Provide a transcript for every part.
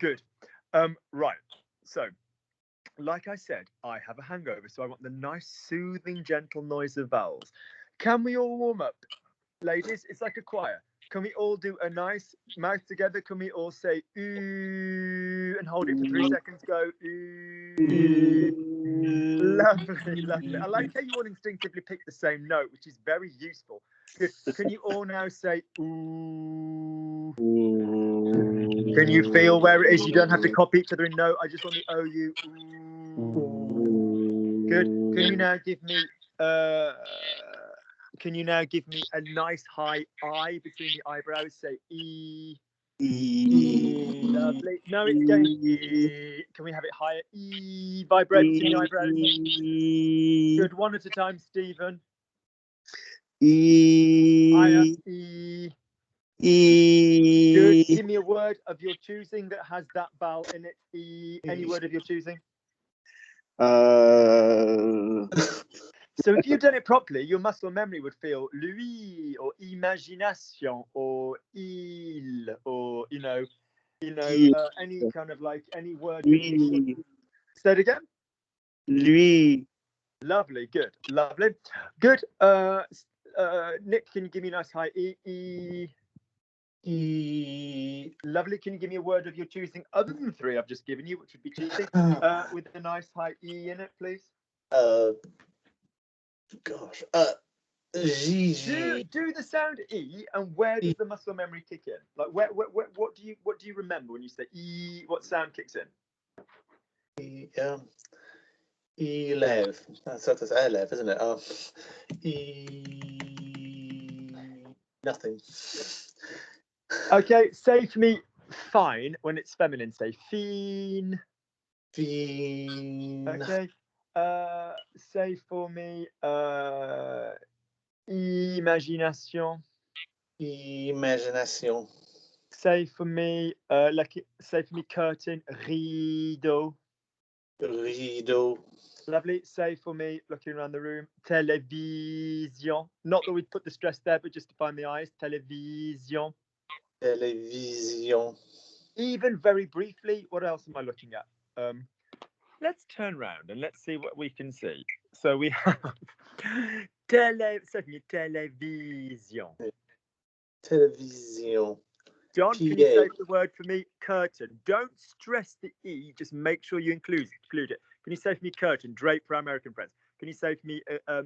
Good. Right. So, like I said, I have a hangover, so I want the nice, soothing, gentle noise of vowels. Can we all warm up? Ladies, it's like a choir. Can we all do a nice mouth together? Can we all say ooh and hold it for 3 seconds? Go ooh. Lovely, lovely. I like how you all instinctively pick the same note, which is very useful. Good. Can you all now say ooh? Can you feel where it is? You don't have to copy each other in note. I just want the OU. Ooh. Good. Can you now give me a nice high I between the eyebrows? Say E. Lovely. No, it's going E. Can we have it higher? E. Vibrate between the eyebrows. Good. One at a time, Stephen. Higher. E. Good. Give me a word of your choosing that has that vowel in it. E. Any word of your choosing. So if you've done it properly, your muscle memory would feel lui or imagination or il or any kind of like any word. Lui. Say it again. Lui. Lovely. Good. Lovely. Good. Nick, can you give me a nice high E? Lovely. Can you give me a word of your choosing other than the 3 I've just given you, which would be cheating, with a nice high E in it, please? Gosh. Do the sound E, and where does the muscle memory kick in? Like what do you remember when you say E? What sound kicks in? Elev. That's elev, isn't it? Nothing. Okay, say for me fine when it's feminine. Say fine. Fine. Okay. Say for me imagination. Imagination. Say for me curtain, rideau. Rideau. Lovely. Say for me, looking around the room, télévision. Not that we'd put the stress there, but just to find the eyes. Télévision. Television. Even very briefly, what else am I looking at? Let's turn around and let's see what we can see. So we have television. Television. John, can you say the word for me? Curtain. Don't stress the E. Just make sure you include it. Can you say for me curtain? Drape for our American friends. Can you say for me?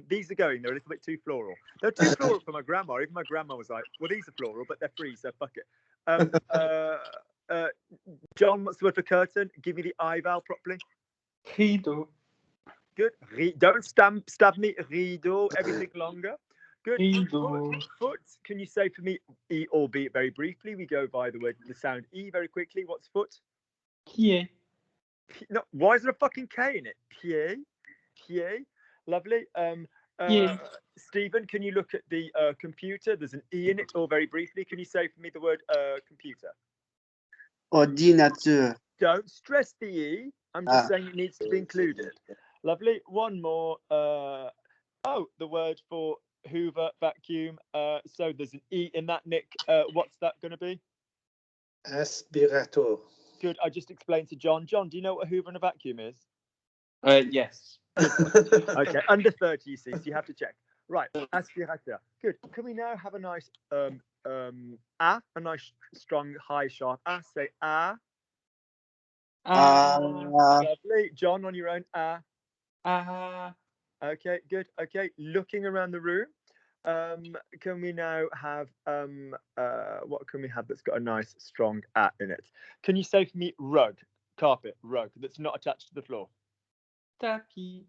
These are going. They're a little bit too floral. They're too floral for my grandma. Even my grandma was like, "Well, these are floral, but they're free, so fuck it." John, what's the word for curtain? Give me the I vowel properly. Rideau. Good. Don't stab me. Rideau. Everything longer. Good. Rideau. Foot. Can you say for me, E, albeit very briefly? We go by the sound E very quickly. What's foot? Pied. No. Why is there a fucking K in it? Pied. Lovely. Stephen, can you look at the computer? There's an E in it. Or very briefly, can you say for me the word computer? Ordinateur. Don't stress the E. I'm just saying it needs to be included. Lovely. One more. The word for Hoover, vacuum. So there's an E in that, Nick. What's that going to be? Aspirator. Good. I just explained to John. John, do you know what a Hoover and a vacuum is? Yes. Okay, under 30, you see, so you have to check. Right, aspirateur. Good. Can we now have a nice a nice strong high sharp A? Say A. Lovely. John, on your own. Okay, good. Okay, looking around the room. Can we now have what can we have that's got a nice strong A in it? Can you say for me rug, carpet, rug that's not attached to the floor? Tapis.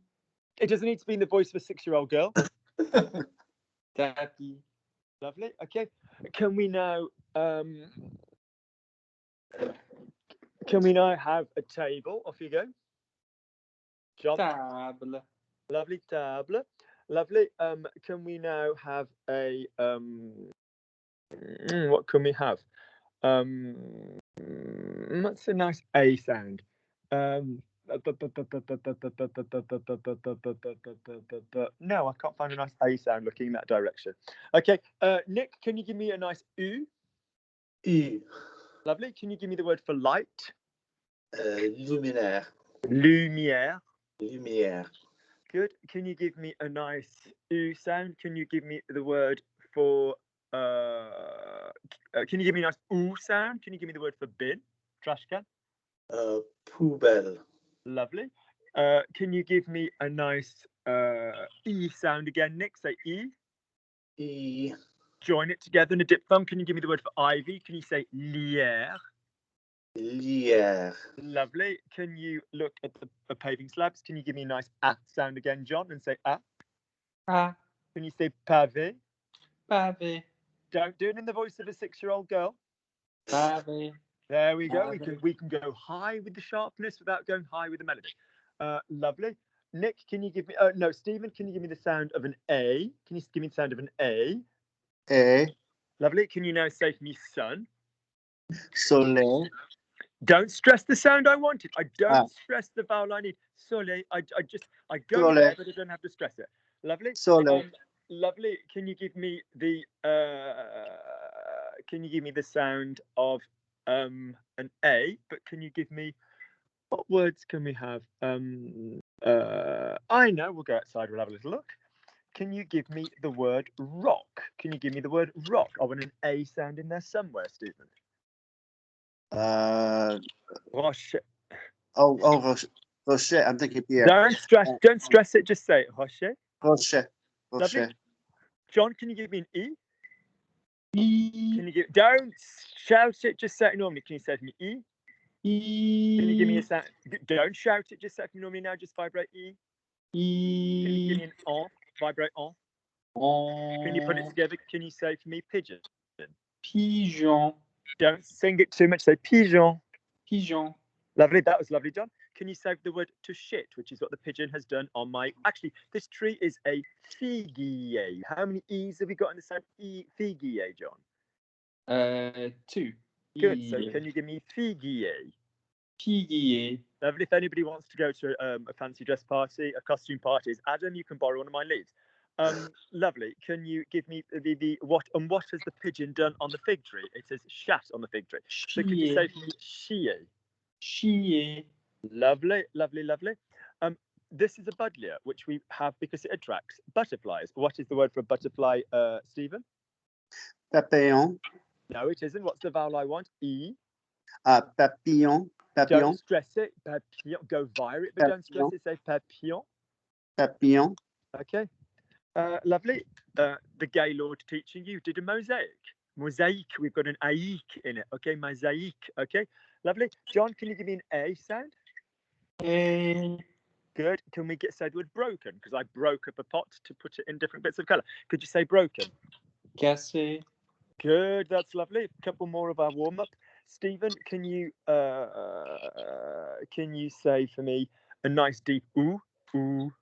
It doesn't need to be in the voice of a 6-year-old girl. Tapis. Lovely. Okay. Can we now have a table? Off you go. John. Table. Lovely. Table. Lovely. Can we now have a what can we have? What's a nice A sound? No, I can't find a nice A sound looking in that direction. Okay, Nick, can you give me a nice U? U. Lovely. Can you give me the word for light? Luminaire. Lumière. Lumière. Good. Can you give me a nice U sound? Can you give me the word for can you give me a nice U sound? Can you give me the word for bin? Trash can. Poubelle. Lovely. Can you give me a nice E sound again, Nick? Say E. E. Join it together in a diphthong. Can you give me the word for ivy? Can you say lierre? Lierre. Lovely. Can you look at the paving slabs? Can you give me a nice A sound again, John, and say A? Ah, Can you say pavé? pavé, Don't do it in the voice of a 6-year-old girl. pavé. There we go. Pavé. We can go high with the sharpness without going high with the melody. Lovely. Nick, can you give me? No, Stephen, can you give me the sound of an A? Can you give me the sound of an A? A. Lovely. Can you now say for me sun? Soleil. Don't stress the sound I wanted. I don't stress the vowel I need. Soleil. I go Soleil. there, but I don't have to stress it. Lovely. Soleil. Lovely. Can you give me the sound of an A? But can you give me what words can we have? I know. We'll go outside. We'll have a little look. Can you give me the word rock? Can you give me the word rock? I want an A sound in there somewhere, Stephen. Rocher. Rocher. I'm thinking Pierre. Don't stress it. Just say it. Rocher. Rocher. Lovely. Rocher. John, can you give me an E? E, Can you give? Don't shout it. Just say it normally. Can you say it to me E? E, Can you give me a sound? Don't shout it. Just say it to me normally now. Just vibrate E. Can you give me E, an en? Vibrate en. en, Can you put it together? Can you say for me pigeon? pigeon, Don't sing it too much. Say pigeon. pigeon. Lovely. That was lovely, John. Can you say the word to shit, which is what the pigeon has done on my... Actually, this tree is a figuier. How many E's have we got in the sound figuier, John? 2. Good. So can you give me figuier? Figuier. Lovely. If anybody wants to go to a fancy dress party, a costume party, Adam, you can borrow one of my leaves. Lovely. Can you give me the what has the pigeon done on the fig tree? It says shat on the fig tree. So could you say for me chier? Chier. Lovely, lovely, lovely. This is a buddleia, which we have because it attracts butterflies. What is the word for a butterfly, Stephen? Papillon. No, it isn't. What's the vowel I want? E. Papillon. Papillon. Don't stress it. Papillon. Go via it, but don't stress it. Say papillon. Papillon. Okay. Lovely. The Gaylord teaching you did a mosaic. Mosaic. We've got an aik in it. Okay, mosaic. Okay. Lovely. John, can you give me an A sound? A. Good. Can we say the word broken? Because I broke up a pot to put it in different bits of colour. Could you say broken? Cassé. Good. That's lovely. A couple more of our warm up. Stephen, can you say for me a nice deep ooh, ooh,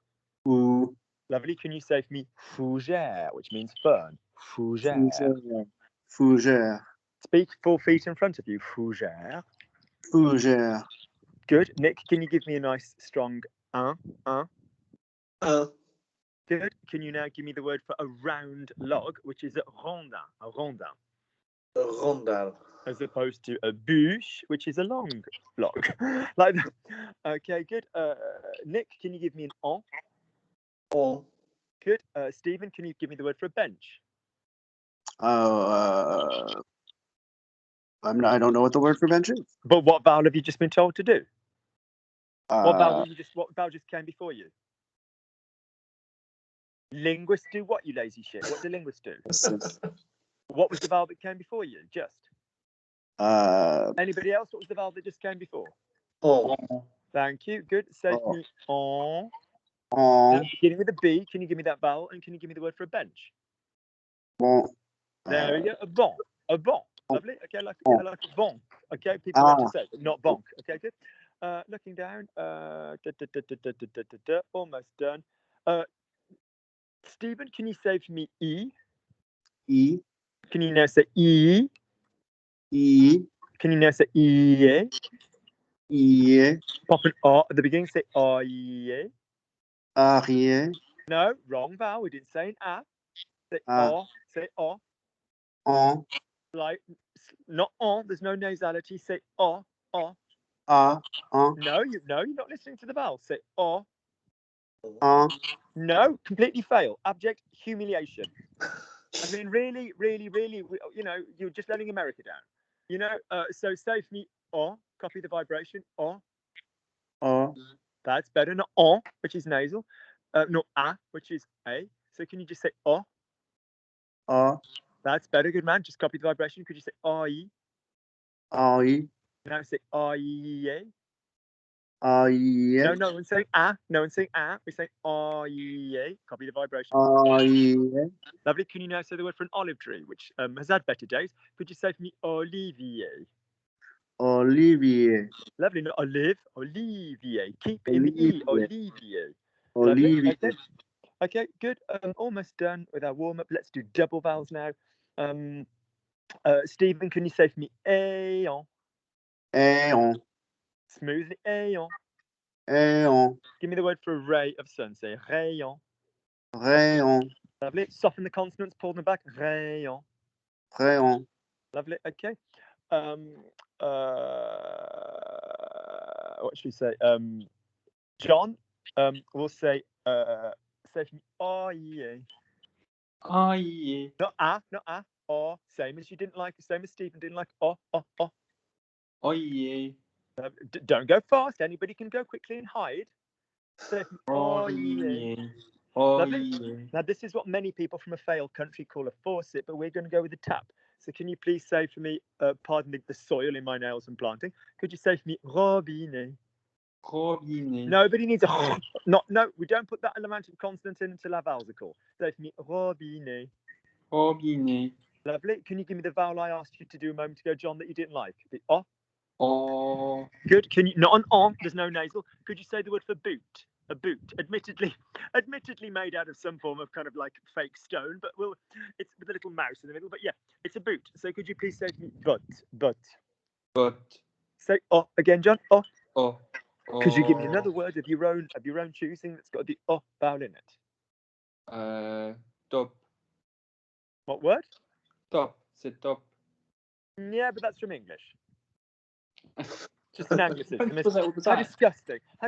ooh? Lovely. Can you say for me fougère, which means fern? Fougère. Fougère. Speak 4 feet in front of you. Fougère. Fougère. Good. Nick, can you give me a nice strong un? Good. Can you now give me the word for a round log, which is a rondin? A rondin. A rondin. As opposed to a bûche, which is a long log. Like that. Okay, good. Nick, can you give me an en? En. Good. Stephen, can you give me the word for a bench? I don't know what the word for bench is. But what vowel have you just been told to do? What vowel just came before you? Linguists do what, you lazy shit? What do linguists do? What was the vowel that came before you? Just. Anybody else? What was the vowel that just came before? En. Thank you. Good. Say me en. En. Beginning with a B. Can you give me that vowel? And can you give me the word for a bench? Bon. There we go. A bon. A bon. Lovely. Okay, like a bon. Okay, people like to say, not bonk. Okay, good. Looking down. Almost done. Stephen, can you say for me E? E. Can you now say E? E. Can you now say E? E. Pop an R at the beginning. Say E. Arrière. No, wrong vowel. We didn't say an A. Say O. Say O. En. Like, not on. There's no nasality. Say O. O. un, No, you're not listening to the vowel. Say oh. un, No, completely fail. Abject humiliation. I mean, really, really, really, you're just letting America down. So say for me, oh, copy the vibration, oh. That's better. Not on, which is nasal. Not a, which is a. So can you just say oh? That's better. Good man. Just copy the vibration. Could you say I? Now say I. No, no one's saying a. No one's saying a. We say I. Copy the vibration. Lovely. Can you now say the word for an olive tree, which has had better days? Could you say for me Olivier? Olivier. Lovely. Not olive. Olivier. Keep in the E. Olivier. Olivier. Okay. Okay, good. Almost done with our warm-up. Let's do double vowels now. Stephen, can you say for me aeon? Aeon. Smoothly, aeon. Aeon. Give me the word for a ray of sun. Say rayon. Rayon. Lovely. Soften the consonants, pull them back. Rayon. Rayon. Lovely. Okay. What should we say? John, we'll say for me oye. Oye. Not a, not a. Oh, same as Stephen didn't like. Oh. Oye. Don't go fast. Anybody can go quickly and hide. So, Oye. Lovely. Oye. Now, this is what many people from a failed country call a faucet, but we're going to go with a tap. So can you please say for me, pardon the soil in my nails and planting, could you say for me, robinet? Robinet. Nobody needs a no, we don't put that amount of consonant in until our vowels are called. Say for me, robinet. Robinet. Lovely. Can you give me the vowel I asked you to do a moment ago, John, that you didn't like? The oh. Oh. Good. Can you not an on? There's no nasal. Could you say the word for boot? A boot, admittedly made out of some form of kind of like fake stone, but it's with a little mouse in the middle. But yeah, it's a boot. So could you please say to me, but? Say oh again, John. Oh. Oh. Could you give me another word of your own choosing that's got the oh vowel in it? Top. What word? Top. C'est top. Yeah, but that's from English. Just an Anglicism. How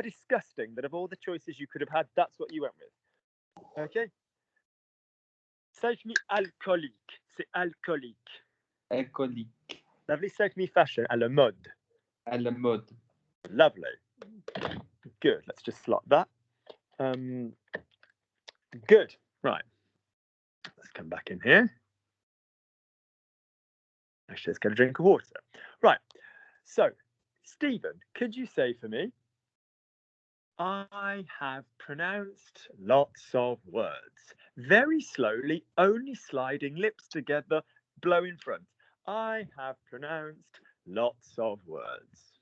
disgusting that of all the choices you could have had, that's what you went with. Okay. Say for me alcoolique. C'est alcoolique. Alcoolique. Lovely. Say for me fashion. À la mode. À la mode. Lovely. Good. Let's just slot that. Good. Right. Let's come back in here. Actually, let's get a drink of water. Right. So, Stephen, could you say for me, I have pronounced lots of words. Very slowly, only sliding lips together, blow in front. I have pronounced lots of words.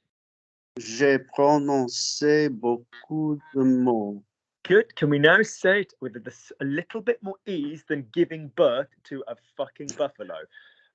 J'ai prononcé beaucoup de mots. Good. Can we now say it with a little bit more ease than giving birth to a fucking buffalo?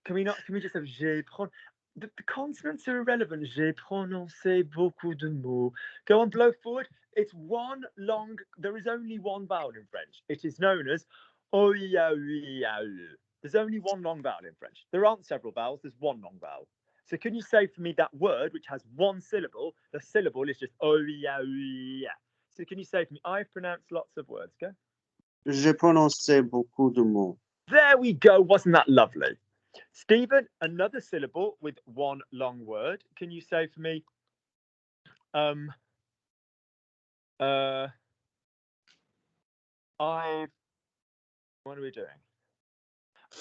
Can we just have j'ai prononcé? The consonants are irrelevant. J'ai prononcé beaucoup de mots. Go on, blow forward. It's one long. There is only one vowel in French. It is known as oiaouiaou. There's only one long vowel in French. There aren't several vowels. There's one long vowel. So can you say for me that word which has one syllable? The syllable is just oiaouia. So can you say for me, I've pronounced lots of words. Go. J'ai prononcé beaucoup de mots. There we go. Wasn't that lovely? Stephen, another syllable with one long word. Can you say for me, what are we doing?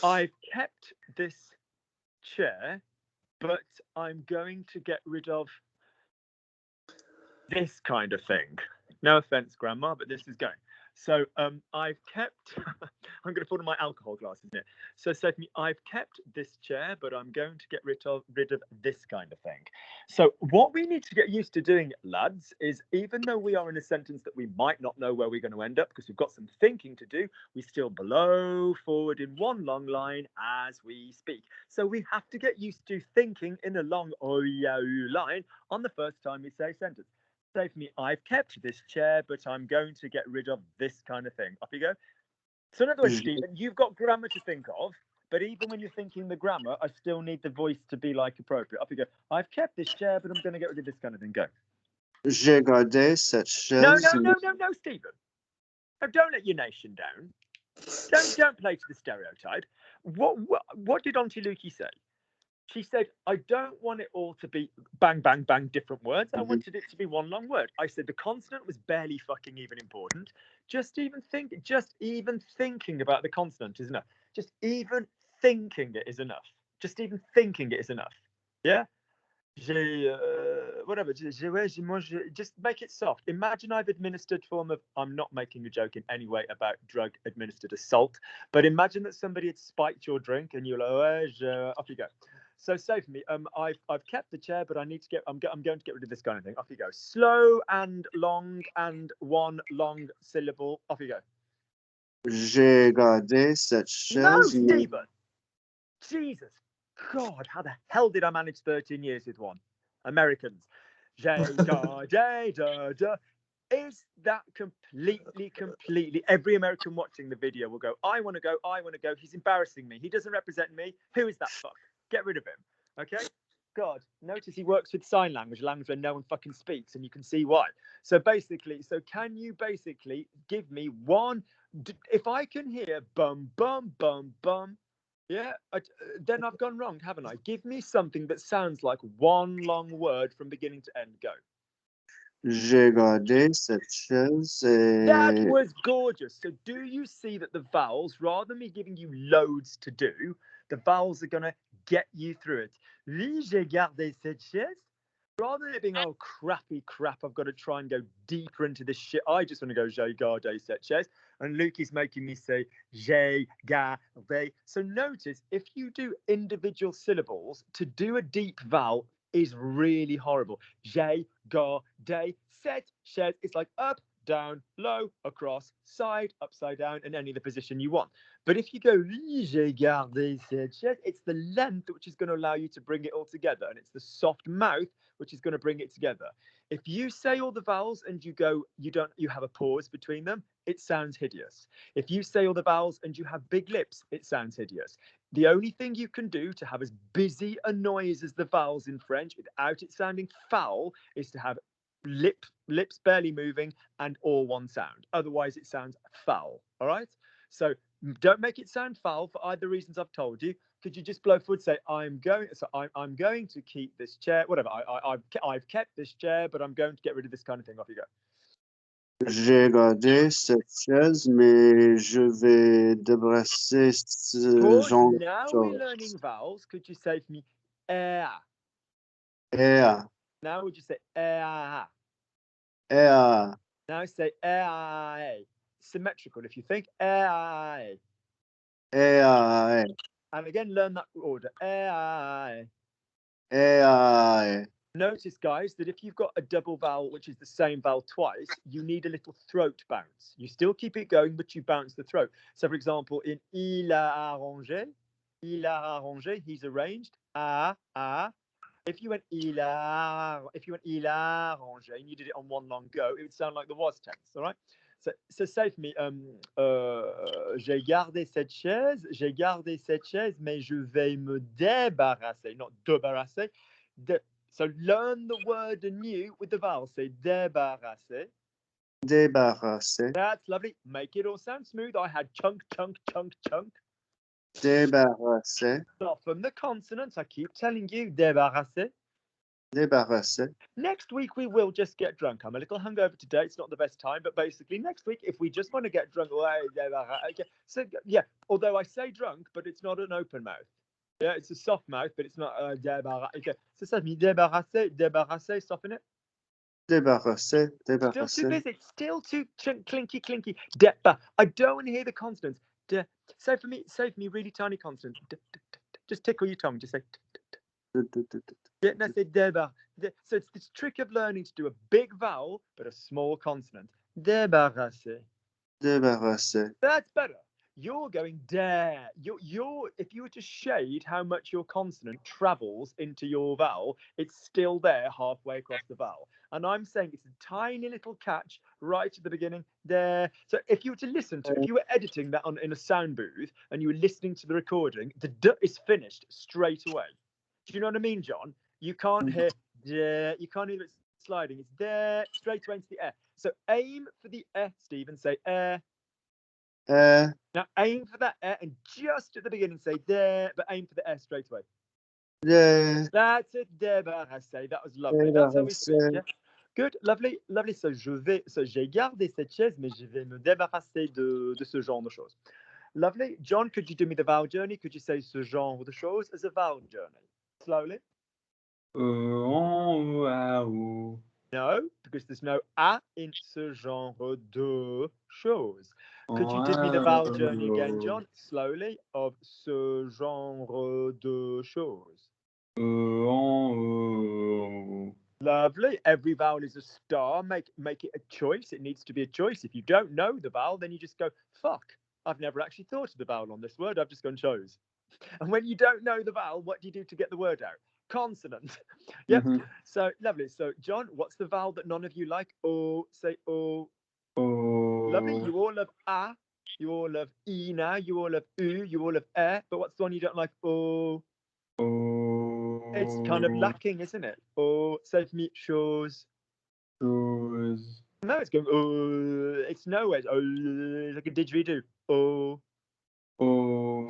I've kept this chair, but I'm going to get rid of this kind of thing. No offense, Grandma, but this is going. So I've kept, I'm going to put on my alcohol glasses in it. So say to me, I've kept this chair, but I'm going to get rid of this kind of thing. So what we need to get used to doing, lads, is even though we are in a sentence that we might not know where we're going to end up because we've got some thinking to do, we still blow forward in one long line as we speak. So we have to get used to thinking in a long line on the first time we say a sentence. Say for me, I've kept this chair, but I'm going to get rid of this kind of thing. Off you go. So in other words, Stephen, you've got grammar to think of, But even when you're thinking the grammar, I still need the voice to be like appropriate. Up you go. I've kept this chair, but I'm going to get rid of this kind of thing. Go. J'ai gardé cette No, chaise. no, Stephen. No, don't let your nation down. Don't play to the stereotype. What did Auntie Lukey say? She said, I don't want it all to be bang, bang, bang, different words. I wanted it to be one long word. I said the consonant was barely fucking even important. Just even thinking about the consonant is enough. Just even thinking it is enough. Just even thinking it is enough. Yeah? Whatever. Just make it soft. Imagine I've administered form of, I'm not making a joke in any way about drug administered assault, but imagine that somebody had spiked your drink and you're like, off you go. So say for me, I've kept the chair, but I need to get. I'm going to get rid of this kind of thing. Off you go. Slow and long and one long syllable. Off you go. J'ai gardé cette No, chaise. Stephen. Jesus, God, how the hell did I manage 13 years with one? Americans. Is that completely? Every American watching the video will go, I want to go. He's embarrassing me. He doesn't represent me. Who is that fuck? Get rid of him. Okay? God, notice he works with sign language where no one fucking speaks, and you can see why. So basically, can you basically give me one, if I can hear bum, bum, bum, bum, yeah, then I've gone wrong, haven't I? Give me something that sounds like one long word from beginning to end. Go. J'ai gardé cette chaise. That was gorgeous. So do you see that the vowels, rather than me giving you loads to do, the vowels are going to get you through it. Oui, j'ai gardé cette chaise. Rather than it being, oh, crappy crap, I've got to try and go deeper into this shit. I just want to go, j'ai gardé cette chaise. And Lukey's making me say, j'ai gardé. So notice, if you do individual syllables, to do a deep vowel is really horrible. J'ai gardé cette chaise. It's like up, down, low, across, side, upside down, and any of the position you want. But if you go, j'ai gardé cette chaise, it's the length which is going to allow you to bring it all together. And it's the soft mouth which is going to bring it together. If you say all the vowels and you go, you have a pause between them, it sounds hideous. If you say all the vowels and you have big lips, it sounds hideous. The only thing you can do to have as busy a noise as the vowels in French without it sounding foul is to have lips barely moving and all one sound. Otherwise, it sounds foul. All right? So don't make it sound foul for either reasons I've told you. Could you just blow forward, say, I'm going to keep this chair, whatever. I've kept this chair, but I'm going to get rid of this kind of thing. Off you go. J'ai gardé cette chaise, mais je vais débrasser ce genre. Now we're learning vowels. Could you say for me, air? Air. Now would you say air? Air. Now say air. Symmetrical. If you think air. Air. And again, learn that order. Air. Air. Notice, guys, that if you've got a double vowel, which is the same vowel twice, you need a little throat bounce. You still keep it going, but you bounce the throat. So, for example, in il a arrangé, he's arranged. If you went il a arrangé and you did it on one long go, it would sound like the was tense. All right. So say for me, j'ai gardé cette chaise, mais je vais me débarrasser, not débarrasser. So learn the word anew with the vowel. Say débarrasser. Débarrasser. That's lovely. Make it all sound smooth. I had chunk, chunk, chunk, chunk. Débarrasser. Soften the consonants. I keep telling you, débarrasser. Débarrasser. Next week, we will just get drunk. I'm a little hungover today. It's not the best time, but basically next week, if we just want to get drunk, okay. So yeah, although I say drunk, but it's not an open mouth. Yeah, it's a soft mouth, but it's not débarrasser. Okay. So ça me débarrasser, soften it. Débarrasser. Still too busy. Still too clinky. I don't want to hear the consonants. Say for me, really tiny consonants. Just tickle your tongue. Just say. Yeah, no, say débar. So it's this trick of learning to do a big vowel but a small consonant. Débarrasser. Débarrasser. That's better. you're going there. You're if you were to shade how much your consonant travels into your vowel, it's still there halfway across the vowel. And I'm saying it's a tiny little catch right at the beginning there. So if you were to listen to, if you were editing that in a sound booth and you were listening to the recording, the d is finished straight away. Do you know what I mean, John? You can't hear there. You can't hear it sliding. It's there straight away into the air. So aim for the Steve, and say air. Now aim for that and just at the beginning say there, but aim for the straight away. That's it, débarrasser. That was lovely. That's how we speak. Yeah? Good, lovely, lovely. So j'ai gardé cette chaise, mais je vais me débarrasser de ce genre de choses. Lovely. John, could you do me the vowel journey? Could you say ce genre de choses as a vowel journey? Slowly. No, because there's no a in ce genre de choses. Could you give me the vowel journey again, John? Slowly, of ce genre de choses. Lovely. Every vowel is a star. Make it a choice. It needs to be a choice. If you don't know the vowel, then you just go, fuck. I've never actually thought of the vowel on this word. I've just gone chose. And when you don't know the vowel, what do you do to get the word out? Consonant. Yep. So lovely. So John, what's the vowel that none of you like? Oh, say oh. Lovely. You all love a. You all love e now. You all love u. You all love e. But what's the one you don't like? Oh. It's kind of lacking, isn't it? Oh, say for me, chose. No, it's going. Oh, it's nowhere. Oh, it's like a didgeridoo. Oh.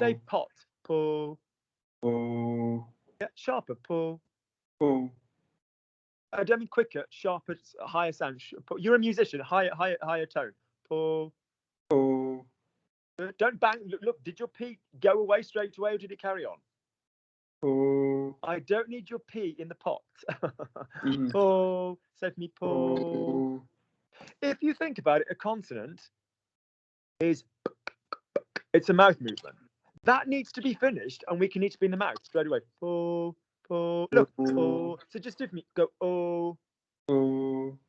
Say pot. Po. Yeah, sharper. Po. I don't mean quicker, sharper, higher sound. You're a musician, higher tone. Po. Don't bang. Look, did your P go away straight away or did it carry on? I don't need your P in the pot. Po. Say for me, po. If you think about it, a consonant is, it's a mouth movement. That needs to be finished and we can need to be in the mouth straight away. Po. Po. Look, po. So just do for me, go, oh.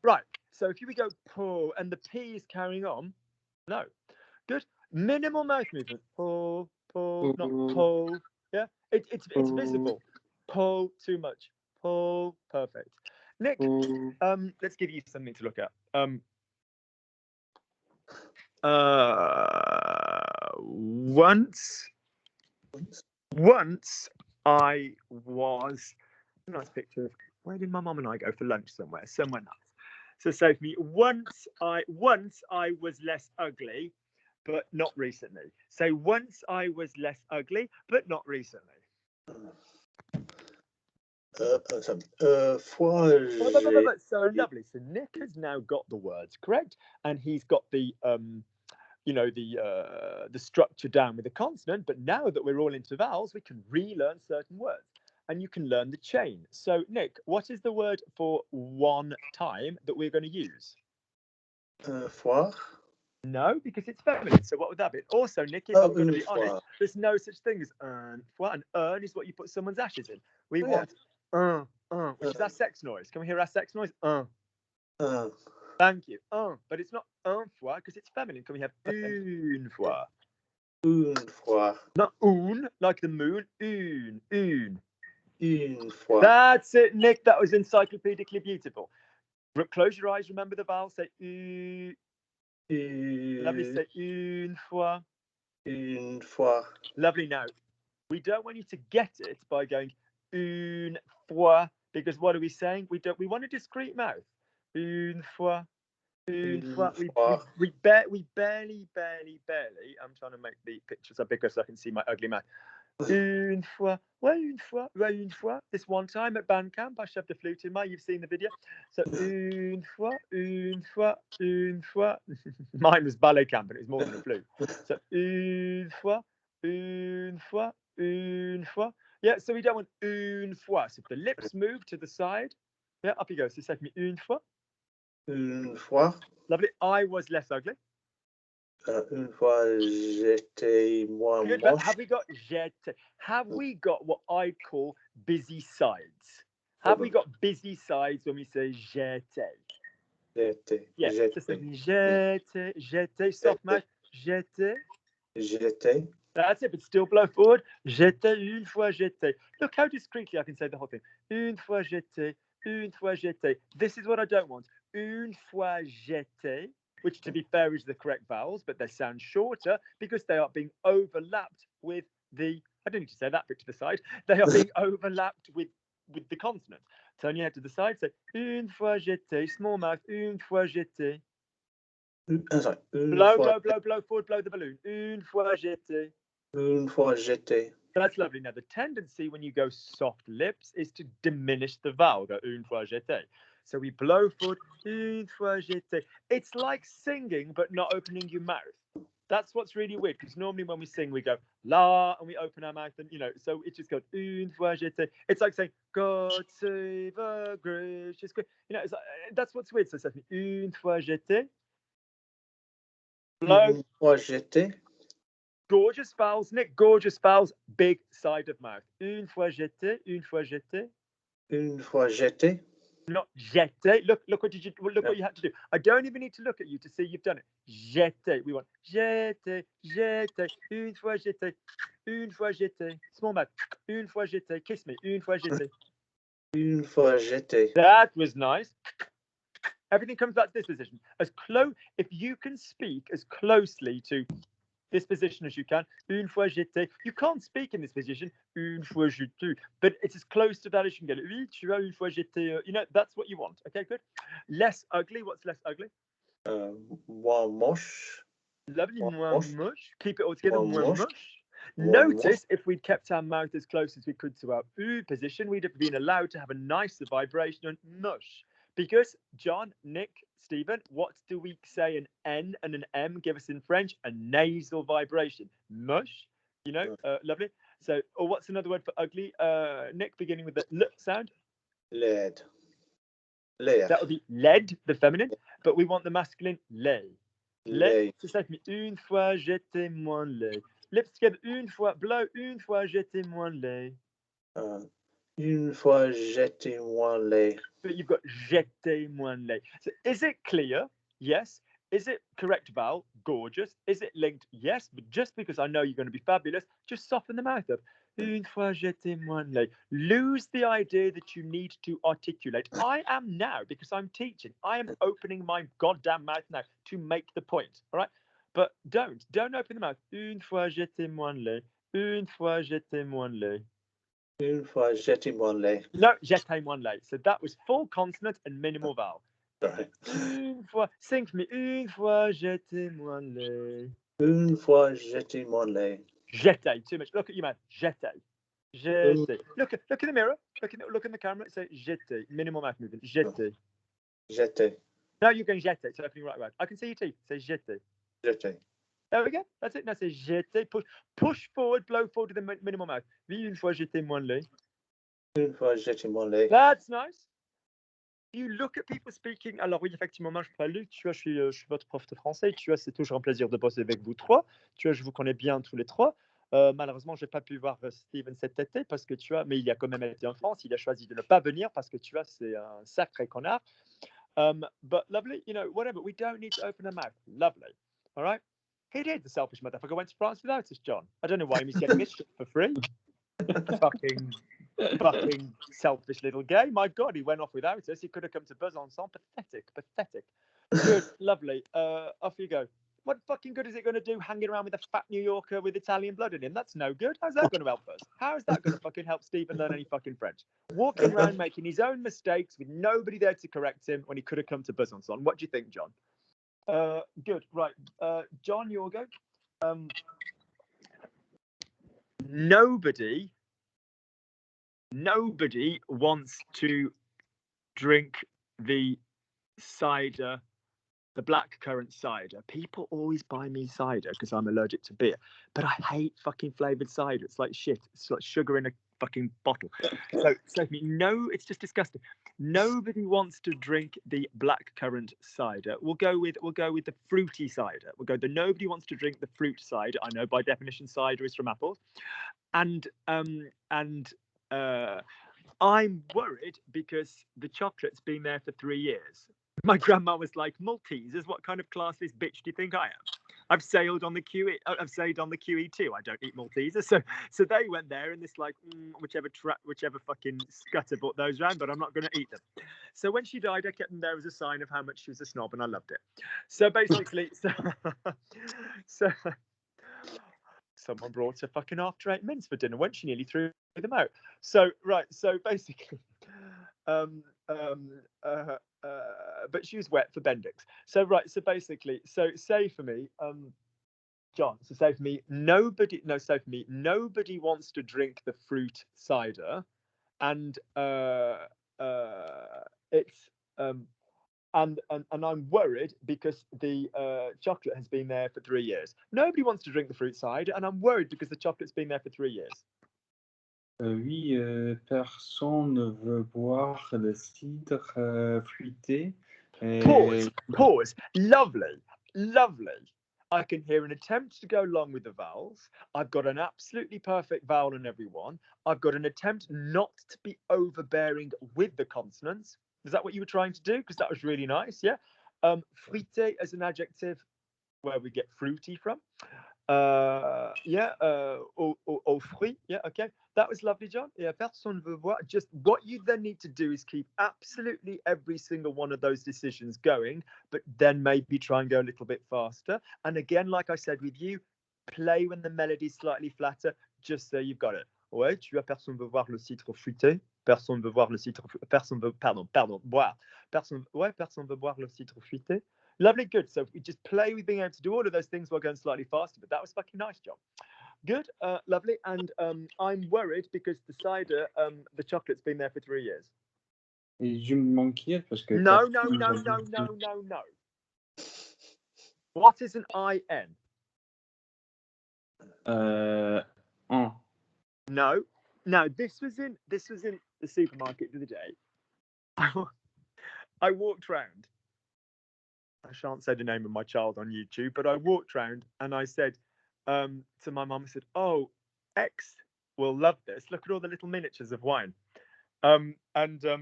Right, so if you go po and the P is carrying on, no. Good. Minimal mouth movement. Po, po, not po. Yeah, it's visible. Po, too much. Po, perfect. Nick, let's give you something to look at. Once I was, a nice picture of, where did my mum and I go for lunch somewhere nice. So say for me, once I was less ugly, but not recently. Say once I was less ugly, but not recently. So lovely. So Nick has now got the words correct, and he's got the the structure down with the consonant. But now that we're all into vowels, we can relearn certain words, and you can learn the chain. So Nick, what is the word for one time that we're going to use? Foire. No, because it's feminine. So what would that be? Also, Nick, if I'm going to be honest, there's no such thing as foire. An urn is what you put someone's ashes in. We want which is our sex noise. Can we hear our sex noise? Thank you. But it's not un foire because it's feminine. Can we have une foire? Une fois. Not un, like the moon. Une fois. That's it, Nick. That was encyclopedically beautiful. Close your eyes. Remember the vowel. Say Lovely. Say une fois. Une fois. Lovely. Now, we don't want you to get it by going une fois, because what are we saying? We want a discrete mouth. Une fois. Une fois. We barely. I'm trying to make the pictures up bigger so I can see my ugly mouth. Une fois. Une fois. This one time at band camp, I shoved a flute in you've seen the video. So une fois. Mine was ballet camp and it was more than a flute. So une fois. Yeah, so we don't want une fois. So if the lips move to the side, yeah, up you go. So say for me, une fois. Une fois. Lovely. I was less ugly. Une fois, j'étais moins moche. But have we got j'étais? Have we got what I'd call busy sides? Have we got busy sides when we say j'étais? J'étais. Yeah. So say j'étais. Soft mouth. J'étais. J'étais. That's it, but still blow forward. J'étais, une fois j'étais. Look how discreetly I can say the whole thing. Une fois j'étais, une fois j'étais. This is what I don't want. Une fois j'étais, which to be fair is the correct vowels, but they sound shorter because they are being overlapped with the, I don't need to say that bit to the side. They are being overlapped with the consonant. Turn your head to the side, say, une fois j'étais, small mouth, une fois j'étais. Sorry. Blow, blow, blow, blow forward, blow the balloon. Une fois j'étais. Une fois j'étais. That's lovely. Now, the tendency when you go soft lips is to diminish the vowel. Go une fois j'étais. So we blow forward, une fois j'étais. It's like singing, but not opening your mouth. That's what's really weird, because normally when we sing, we go la, and we open our mouth, and so it just goes une fois j'étais. It's like saying God save a gracious queen. It's like, that's what's weird. So it says une fois j'étais. Blow. Une fois j'étais. Gorgeous vowels, Nick. Gorgeous vowels. Big side of mouth. Une fois j'étais. Une fois j'étais. Une fois j'étais. Not j'étais. Look what what you had to do. I don't even need to look at you to see you've done it. J'étais. We want j'étais. J'étais. Une fois j'étais. Une fois j'étais. Small mouth. Une fois j'étais. Kiss me. Une fois j'étais. Une fois j'étais. That was nice. Everything comes back to this position. As close, if you can speak as closely to this position as you can. Une fois j'étais. You can't speak in this position. Une fois j'étais. But it's as close to that as you can get. Oui, tu as une fois j'étais. That's what you want. Okay, good. Less ugly. What's less ugly? Moins moche. Lovely. Moins Moins moche. Keep it all together. Moins Moins moche. moche. Notice if we'd kept our mouth as close as we could to our U position, we'd have been allowed to have a nicer vibration on mush. Because John, Nick, Stephen, what do we say an N and an M give us in French? A nasal vibration. Mush, lovely. So, or what's another word for ugly? Nick, beginning with the L sound. Laid. Laid. That would be laid, the feminine, but we want the masculine lay. Lay. So say to me, une fois j'étais moins laid. Lips together, une fois, blow, une fois j'étais moins laid. Une fois j'étais moins laid. But you've got j'étais moins laid. So is it clear? Yes. Is it correct vowel? Gorgeous. Is it linked? Yes. But just because I know you're going to be fabulous, just soften the mouth up. Une fois j'étais moins laid. Lose the idea that you need to articulate. I am now, because I'm teaching. I am opening my goddamn mouth now to make the point. All right? But don't open the mouth. Une fois j'étais moins laid. Une fois j'étais moins laid. Une fois j'étais moins laid. No, j'étais moins laid. So that was full consonant and minimal vowel. Sorry. Une fois, sing for me. Une fois j'étais moins laid. Une fois j'étais moins laid. J'étais, too much. Look at your mouth. J'étais. J'étais. Look in the mirror. Look in the camera. Say j'étais. Minimal mouth movement. J'étais. J'étais. Now you're going j'étais. So opening right around. I can see your teeth. Say j'étais. J'étais. There we go. That's it. Now say j'étais. Push forward, blow forward to the minimal mouth. Oui, une fois j'étais moins laid. Une fois j'étais moins laid. That's nice. You look at people speaking. Alors oui, effectivement, moi je parle Luc. Tu vois, je suis votre prof de français. Tu vois, c'est toujours un plaisir de bosser avec vous trois. Tu vois, je vous connais bien tous les trois. Malheureusement, j'ai pas pu voir Steven cet été parce que tu vois, mais il a quand même été en France. Il a choisi de ne pas venir parce que tu vois, c'est un sacré connard. But lovely, whatever. We don't need to open our mouth. Lovely. All right. He did, the selfish motherfucker. Went to France without us, John. I don't know why he's getting this shit for free. Fucking selfish little gay. My God, he went off without us. He could have come to Besançon. Pathetic. Good, lovely. Off you go. What fucking good is it going to do hanging around with a fat New Yorker with Italian blood in him? That's no good. How's that going to help us? How is that going to fucking help Stephen learn any fucking French? Walking around making his own mistakes with nobody there to correct him when he could have come to Besançon. What do you think, John? Good, right. John, you'll go. Nobody wants to drink the cider, the blackcurrant cider. People always buy me cider because I'm allergic to beer, but I hate fucking flavored cider. It's like shit. It's like sugar in a fucking bottle. So no, it's just disgusting. Nobody wants to drink the blackcurrant cider. We'll go with the fruity cider. Nobody wants to drink the fruit cider. I know by definition cider is from apples, and I'm worried because the chocolate's been there for 3 years. My grandma was like, Maltesers, what kind of classless bitch do you think I am? I've sailed on the QE. I've sailed on the QE2. I don't eat Maltesers, so they went there in this like whichever fucking scutter brought those round, but I'm not going to eat them. So when she died, I kept them there as a sign of how much she was a snob, and I loved it. So basically, so someone brought her fucking after-8 mints for dinner when she nearly threw them out. So basically, but she was wet for Bendix. So basically, say for me, John. So say for me, nobody wants to drink the fruit cider, and it's and I'm worried because the chocolate has been there for 3 years. Nobody wants to drink the fruit cider, and I'm worried because the chocolate's been there for 3 years. Oui, personne ne veut boire le cidre fruité. Pause. Lovely. I can hear an attempt to go along with the vowels. I've got an absolutely perfect vowel in every one. I've got an attempt not to be overbearing with the consonants. Is that what you were trying to do? Because that was really nice, yeah. Fruité as an adjective, where we get fruity from. Au fruit, yeah, okay. That was lovely, John. Yeah, personne veut voir. Just what you then need to do is keep absolutely every single one of those decisions going, but then maybe try and go a little bit faster. And again, like I said with you, play when the melody is slightly flatter, just so you've got it. Ouais, tu as personne veut voir le cidre fruité. Personne veut voir le cidre. Personne veut, boire. Personne veut boire le cidre fruité. Lovely, good. So we just play with being able to do all of those things while going slightly faster, but that was fucking nice, John. Good, lovely. And I'm worried because the cider, the chocolate's been there for 3 years. Je m'inquiète parce que... No. What is an IN? En. No. Now this was in the supermarket the other day. I walked round. I shan't say the name of my child on YouTube, but I walked round and I said to my mum, I said, "Oh, X will love this. Look at all the little miniatures of wine." I said,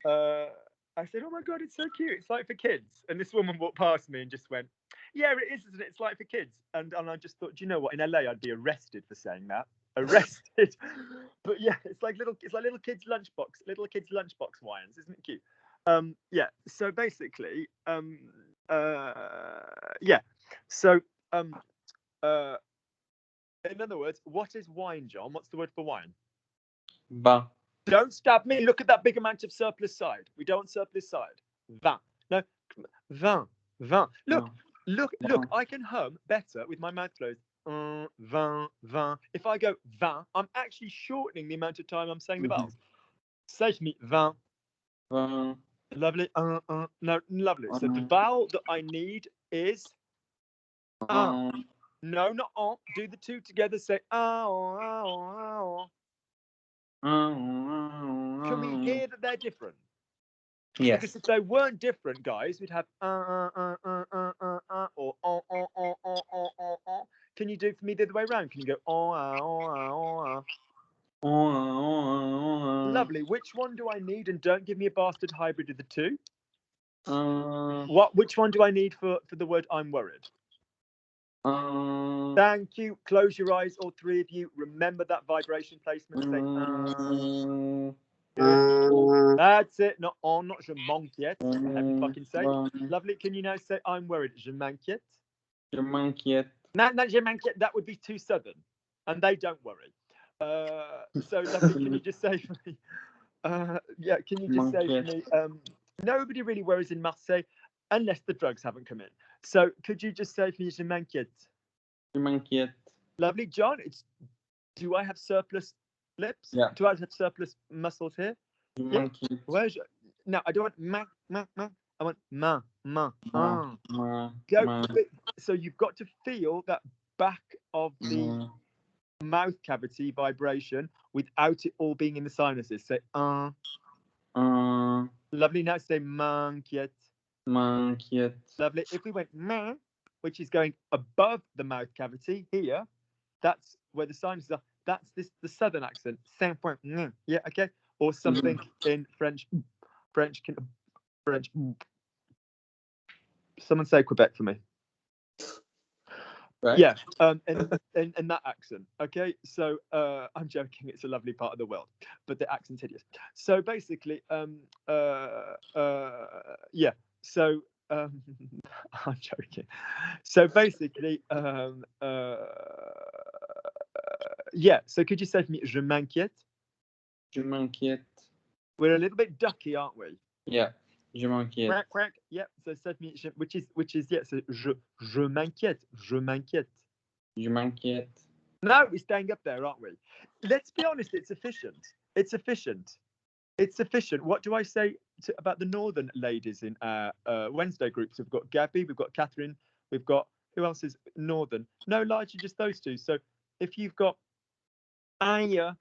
"Oh my God, it's so cute. It's like for kids." And this woman walked past me and just went, "Yeah, it is, isn't it? It's like for kids." And I just thought, do you know what? In LA, I'd be arrested for saying that. Arrested. But yeah, it's like little kids' lunchbox wines, isn't it cute? Yeah. So basically, yeah. So in other words, what is wine, John? What's the word for wine? Vin. Don't stab me. Look at that big amount of surplus side. We don't want surplus side. Vin. No. Vin. Look. I can hum better with my mouth closed. Vin. If I go vin, I'm actually shortening the amount of time I'm saying the vowels. Say to me, vin. Vin. Lovely. No, lovely. So the vowel that I need is no, not on. Do the two together. Say Can we hear that they're different? Yes. Because if they weren't different, guys, we'd have or Can you do it for me the other way around? Can you go Lovely. Which one do I need? And don't give me a bastard hybrid of the two. Which one do I need for the word I'm worried? Thank you. Close your eyes, all three of you. Remember that vibration placement. Say, that's it. Not on, not je m'inquiète. Let me fucking say. Lovely. Can you now say I'm worried? Je m'inquiète. Je m'inquiète. No, je m'inquiète. That would be too southern, and they don't worry. So lovely. Can you just say for me? Yeah. Can you just say for me? Nobody really worries in Marseille unless the drugs haven't come in. So could you just say for me, je m'inquiète? Je m'inquiète. Lovely, John. Do I have surplus lips? Yeah. Do I have surplus muscles here? Je m'inquiète. Where's no? I don't want ma. I want ma. So you've got to feel that back of the mouth cavity vibration without it all being in the sinuses. Say Lovely. Now say m'inquiète. M'inquiète. Lovely. If we went ma, which is going above the mouth cavity here, that's where the sinuses are. That's the southern accent. Yeah, okay. Or something in French. Someone say Quebec for me. right? Yeah, in that accent. Okay, so I'm joking. It's a lovely part of the world, but the accent's hideous. So basically, yeah. So I'm joking. So basically, yeah. So could you say to me, je m'inquiète? Je m'inquiète. We're a little bit ducky, aren't we? Yeah. Je m'inquiète. Quack quack. Yep. So say to me, which is yeah. So je m'inquiète. Je m'inquiète. Je m'inquiète. No, we're staying up there, aren't we? Let's be honest, it's efficient. It's efficient. It's efficient. What do I say about the northern ladies in our Wednesday groups? We've got Gabby, we've got Catherine, we've got, who else is northern? No, largely just those two. So if you've got Aya,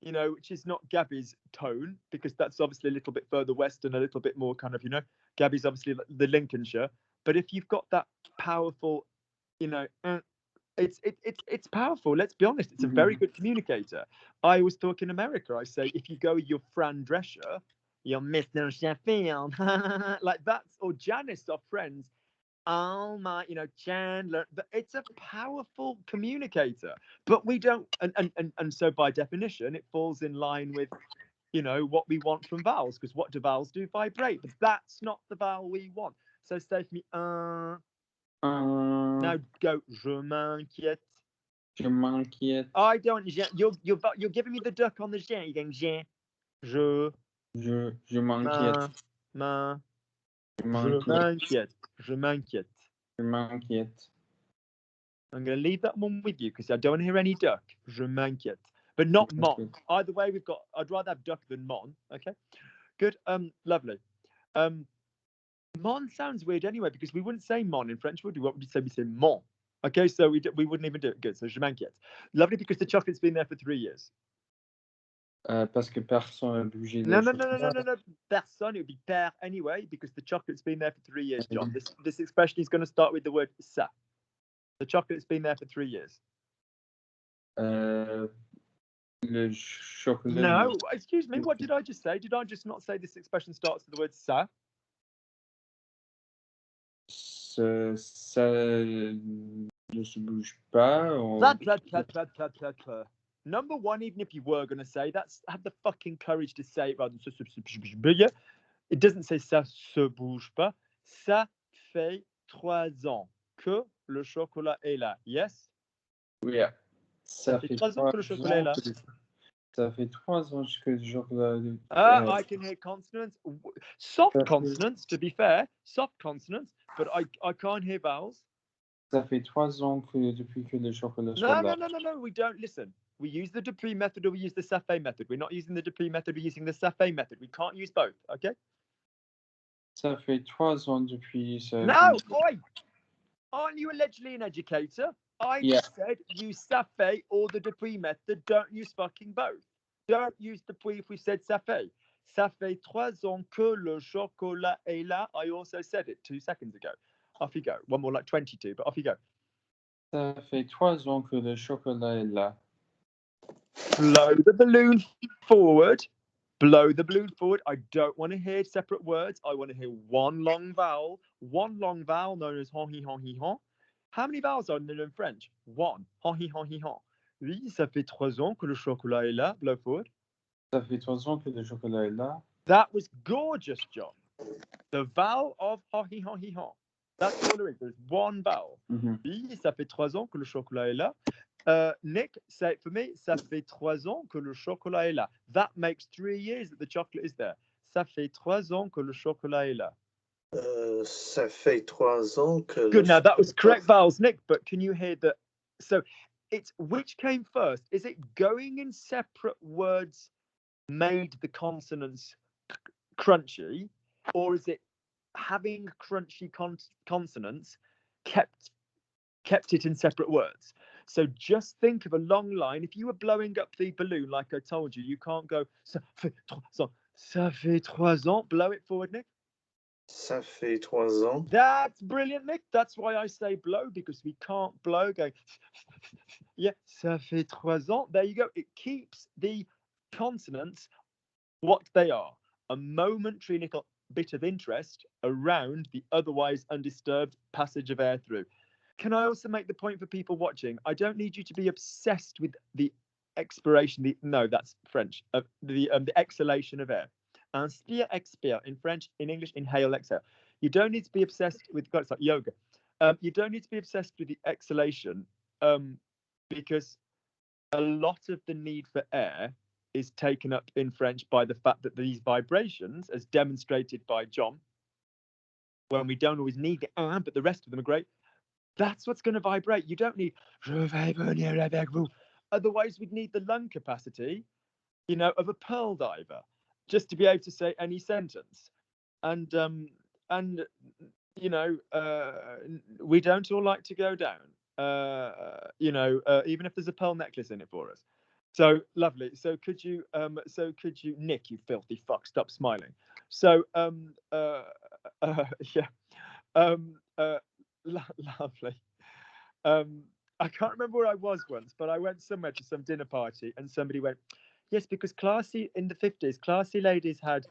you know, which is not Gabby's tone, because that's obviously a little bit further west and a little bit more kind of, you know, Gabby's obviously the Lincolnshire. But if you've got that powerful, you know, it's powerful. Let's be honest. It's a very good communicator. I always talk in America. I say, if you go with your Fran Drescher, you're Mr. Sheffield, like that's, or Janice, our friends. Oh my, you know, Chandler. It's a powerful communicator, but we don't. And so by definition, it falls in line with, you know, what we want from vowels. Because what do vowels do? Vibrate. But that's not the vowel we want. So say for me, Now go, je m'inquiète. Je m'inquiète. I don't, you're giving me the duck on the je. You're going, je m'inquiète. je m'inquiète. Je m'inquiète. Je m'inquiète. I'm going to leave that one with you because I don't want to hear any duck. Je m'inquiète. But not mon. Either way, we've got, I'd rather have duck than mon. Okay. Good. Lovely. Mon sounds weird anyway because we wouldn't say mon in French, would we? What would you say? We say mon. Okay, so we wouldn't even do it. Good. So je m'inquiète. Lovely because the chocolate's been there for 3 years. Parce que personne n'a bougé. No. Personne. It would be père anyway because the chocolate's been there for 3 years, John. This expression is going to start with the word ça. The chocolate's been there for 3 years. Le chocolat. No, excuse me. What did I just say? Did I just not say this expression starts with the word ça? Ça ne se bouge pas. Number one, even if you were going to say that, have the fucking courage to say it rather than ça se bouge. It doesn't say ça se bouge pas. Ça fait 3 ans que le chocolat est là. Yes? Yeah. Ça fait 3 ans que le chocolat est là. Ça fait 3 ans que le chocolat. I can hear consonants. Soft consonants, to be fair. Soft consonants. But I can't hear vowels. Ça fait 3 ans depuis que le chocolat soit là. No, we don't. Listen, we use the Dupree method or we use the Safé method. We're not using the Dupree method, we're using the Safé method. We can't use both, okay? Ça fait 3 ans depuis... No, oi! Aren't you allegedly an educator? I just said use Safé or the Dupree method. Don't use fucking both. Don't use Dupree if we said Safé. Ça fait 3 ans que le chocolat est là. I also said it 2 seconds ago. Off you go. One more like 22, but off you go. Ça fait 3 ans que le chocolat est là. Blow the balloon forward. Blow the balloon forward. I don't want to hear separate words. I want to hear one long vowel. One long vowel known as hon, hi, hon, hi, hon. How many vowels are there in French? One. Hon, hi, hon, hi, hon. Oui, ça fait 3 ans que le chocolat est là. Blow forward. Ça fait 3 ans que le chocolat est là. That was gorgeous, John. The vowel of hon, hi, hon, hi, hon. That's all there is. There's one vowel. Oui, ça fait 3 ans que le chocolat est là. Nick, say it for me. Ça fait 3 ans que le chocolat est là. That makes 3 years that the chocolate is there. Ça fait 3 ans que le chocolat est là. Ça fait 3 ans que... Good, now that was correct vowels, Nick, but can you hear the... So, it's which came first? Is it going in separate words made the consonants crunchy, or is it having crunchy consonants kept it in separate words? So just think of a long line. If you were blowing up the balloon, like I told you, you can't go ça fait 3 ans. Ça fait 3 ans. Blow it forward, Nick. Ça fait 3 ans. That's brilliant, Nick. That's why I say blow, because we can't blow going. Yeah, ça fait 3 ans. There you go. It keeps the consonants what they are. A momentary little bit of interest around the otherwise undisturbed passage of air through. can I also make the point for people watching? I don't need you to be obsessed with the expiration. No, that's French. The exhalation of air. Inspire, expire. In French, in English, inhale, exhale. You don't need to be obsessed with. God, it's like yoga. You don't need to be obsessed with the exhalation, because a lot of the need for air is taken up in French by the fact that these vibrations, as demonstrated by John, when we don't always need the air, but the rest of them are great. That's what's going to vibrate. You don't need je vais venir avec vous. Otherwise, we'd need the lung capacity, of a pearl diver, just to be able to say any sentence. And we don't all like to go down. Even if there's a pearl necklace in it for us. So lovely. So could you, Nick, you filthy fuck, stop smiling. So lovely. I can't remember where I was once, but I went somewhere to some dinner party, and somebody went, yes, because in the 50s, classy ladies had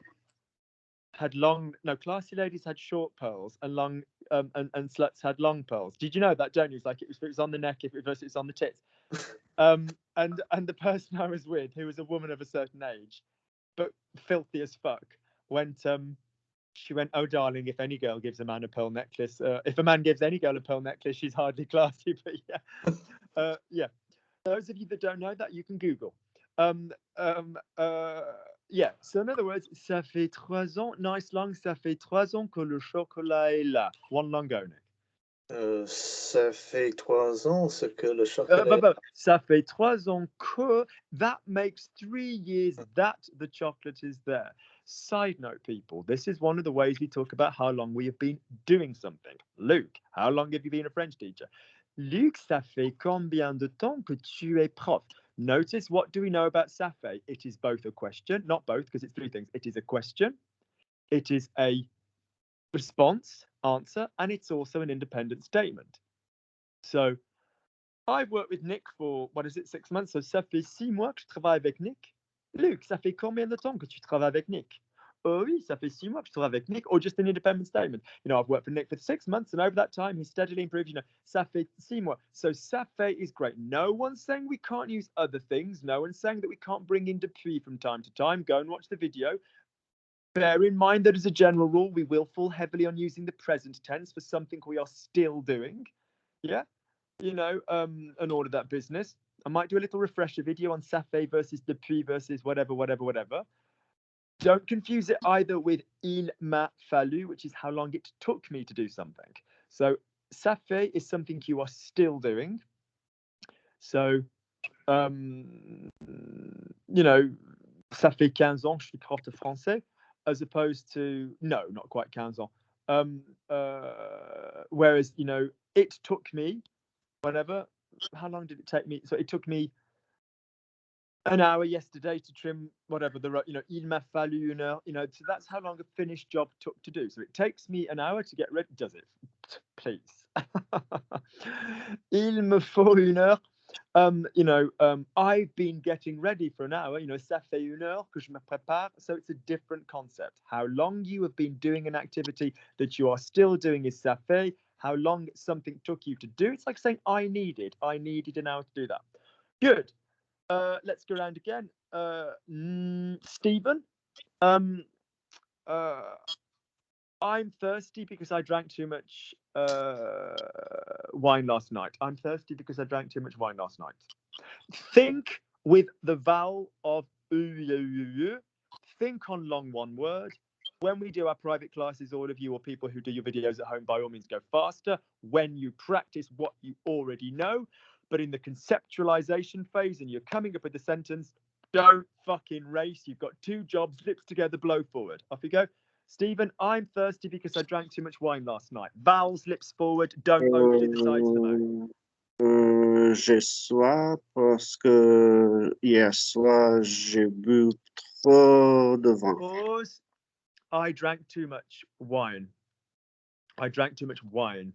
short pearls, and long and sluts had long pearls. Did you know that? Don't you? It's like if it was on the neck, if it was on the tits. And the person I was with, who was a woman of a certain age, but filthy as fuck, she went, oh darling, if any girl gives a man a pearl necklace, if a man gives any girl a pearl necklace, she's hardly classy. But yeah. Those of you that don't know that, you can Google. Yeah. So in other words, ça fait 3 ans, nice long, ça fait 3 ans que le chocolat est là. One long go, Nick. Ça fait 3 ans que le chocolat. Ça fait 3 ans que, that makes 3 years that the chocolate is there. Side note, people, this is one of the ways we talk about how long we have been doing something. Luke, how long have you been a French teacher? Luke, ça fait combien de temps que tu es prof? Notice, what do we know about ça fait? It is both a question, not both, because it's 3 things. It is a question, it is a response, answer, and it's also an independent statement. So I've worked with Nick for, 6 months? So ça fait 6 mois que je travaille avec Nick. Luke, ça fait combien de temps que tu travailles avec Nick? Oh oui, ça fait 6 mois que je travaille avec Nick. Or just an independent statement. I've worked for Nick for 6 months, and over that time, he's steadily improved. Ça fait 6 mois. So ça fait is great. No one's saying we can't use other things. No one's saying that we can't bring in depuis from time to time. Go and watch the video. Bear in mind that as a general rule, we will fall heavily on using the present tense for something we are still doing. Yeah, and all of that business. I might do a little refresher video on ça fait versus depuis versus whatever. Don't confuse it either with il m'a fallu, which is how long it took me to do something. So ça fait is something you are still doing. So, ça fait 15 ans que je suis prof de français, as opposed to, no, not quite 15 ans. Whereas, it took me, whatever, how long did it take me? So it took me an hour yesterday to trim whatever il m'a fallu une heure, so that's how long a finished job took to do. So it takes me an hour to get ready. Does it? Please. Il me faut une heure. I've been getting ready for an hour, ça fait une heure que je me prépare. So it's a different concept. How long you have been doing an activity that you are still doing is ça fait. How long something took you to do. It's like saying I needed an hour to do that. Good. Let's go around again. Stephen, I'm thirsty because I drank too much wine last night. I'm thirsty because I drank too much wine last night. Think with the vowel of think on long one word. When we do our private classes, all of you or people who do your videos at home, by all means, go faster when you practice what you already know. But in the conceptualization phase and you're coming up with the sentence, don't fucking race. You've got 2 jobs, lips together, blow forward. Off you go. Stephen, I'm thirsty because I drank too much wine last night. Vowels, lips forward, don't overdo the sides of the mouth. J'ai soif parce que hier soir, j'ai bu trop de vin. Pause. I drank too much wine. I drank too much wine.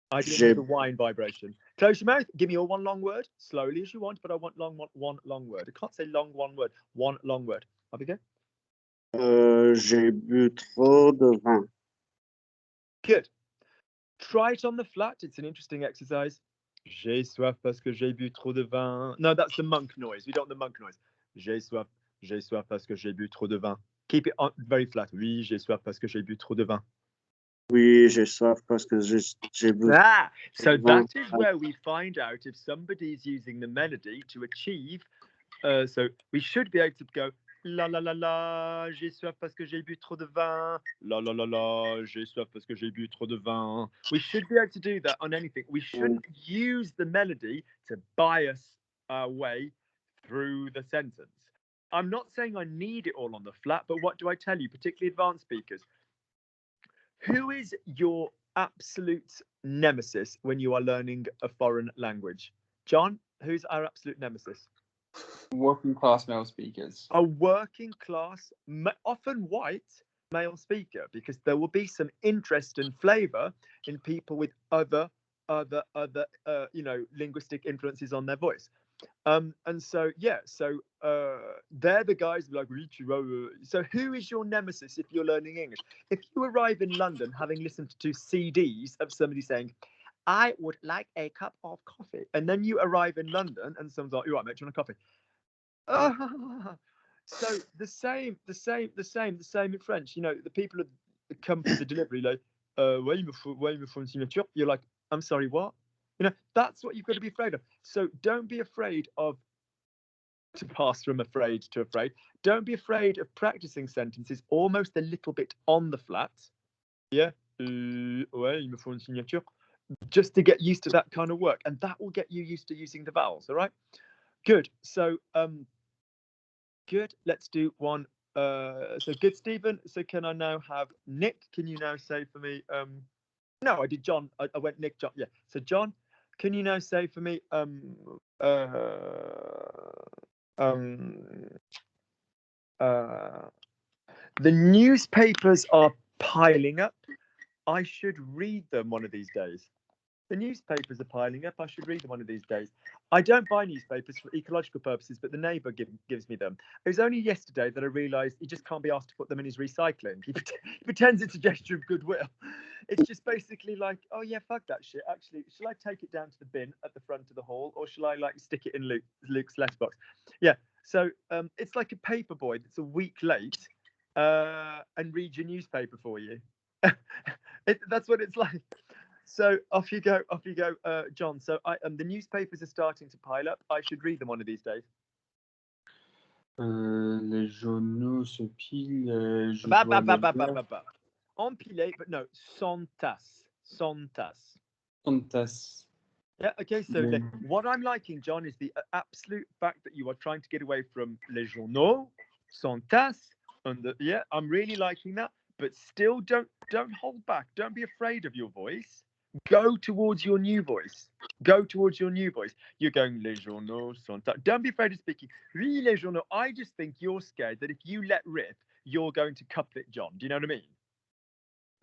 I didn't hear the wine vibration. Close your mouth. Give me your one long word, slowly as you want, but I want one long word. I can't say long one word. One long word. Off you go. J'ai bu trop de vin. Good. Try it on the flat. It's an interesting exercise. J'ai soif parce que j'ai bu trop de vin. No, that's the monk noise. We don't want the monk noise. J'ai soif parce que j'ai bu trop de vin. Keep it on very flat. Oui, j'ai soif parce que j'ai bu trop de vin. Oui, j'ai soif parce que j'ai bu. Ah, so vin. that is where we find out if somebody is using the melody to achieve. So we should be able to go la la la la, j'ai soif parce que j'ai bu trop de vin. La la la la, j'ai soif parce que j'ai bu trop de vin. We should be able to do that on anything. We shouldn't use the melody to bias our way through the sentence. I'm not saying I need it all on the flat, but what do I tell you, particularly advanced speakers? Who is your absolute nemesis when you are learning a foreign language? John, who's our absolute nemesis? Working class male speakers. A working class, often white male speaker, because there will be some interest and flavor in people with other linguistic influences on their voice. And so they're the guys like, so who is your nemesis if you're learning English? If you arrive in London having listened to CDs of somebody saying, I would like a cup of coffee, and then you arrive in London and someone's like, you're right, mate, do you want a coffee? So the same in French. You know, the people that come for the delivery, like, ouais, il me faut une signature. You're like, I'm sorry, what? You know, that's what you've got to be afraid of. So don't be afraid of, to pass from afraid to afraid. Don't be afraid of practicing sentences almost a little bit on the flat. Yeah. Ouais, il me faut une signature. Just to get used to that kind of work. And that will get you used to using the vowels. All right. Good. So, good. Let's do one. So good, Stephen. So can I now have Nick? Can you now say for me? No, I did John. I went Nick, John. Yeah. So John, can you now say for me? The newspapers are piling up. I should read them one of these days. The newspapers are piling up. I should read them one of these days. I don't buy newspapers for ecological purposes, but the neighbour gives me them. It was only yesterday that I realised he just can't be asked to put them in his recycling. He pretends it's a gesture of goodwill. It's just basically like, oh yeah, fuck that shit. Actually, shall I take it down to the bin at the front of the hall, or shall I like stick it in Luke's letterbox? Yeah. So it's like a paper boy that's a week late and reads your newspaper for you. That's what it's like. So off you go, John. So the newspapers are starting to pile up. I should read them one of these days. Les journaux se pilent. Empilés, but no, s'entassent. Yeah, okay, so what I'm liking, John, is the absolute fact that you are trying to get away from les journaux, s'entassent, yeah, I'm really liking that, but still don't hold back. Don't be afraid of your voice. Go towards your new voice. You're going les journaux s'entassent. Don't be afraid of speaking. Oui, les journaux. I just think you're scared that if you let rip, you're going to couplet John. Do you know what I mean?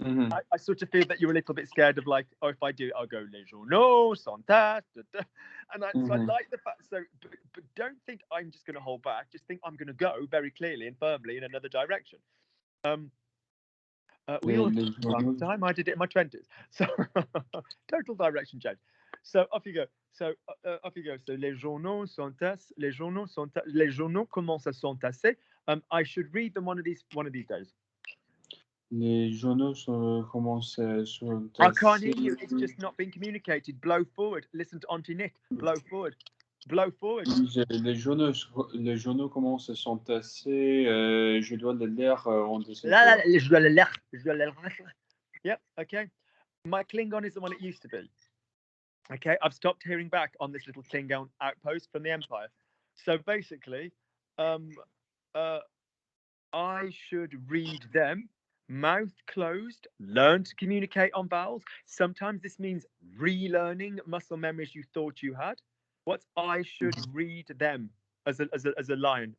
Mm-hmm. I sort of feel that you're a little bit scared of like, oh, if I do, I'll go les journaux s'entassent. And so I like the fact. So, but don't think I'm just going to hold back. Just think I'm going to go very clearly and firmly in another direction. We all last time I did it in my 20s. So total direction change. So off you go. So les journaux s'entassent. Les journaux commencent à s'entasser. I should read them one of these days. Les journaux commencent à s'entasser. I can't hear you. It's just not being communicated. Blow forward. Listen to Auntie Nick. Blow forward. Les journaux commencent à s'entasser. Je dois les lire en dessous. Je dois les lire. Yep. Okay. My Klingon isn't what it used to be. Okay. I've stopped hearing back on this little Klingon outpost from the Empire. So basically, I should read them. Mouth closed, learn to communicate on vowels. Sometimes this means relearning muscle memories you thought you had. What I should read them as a line,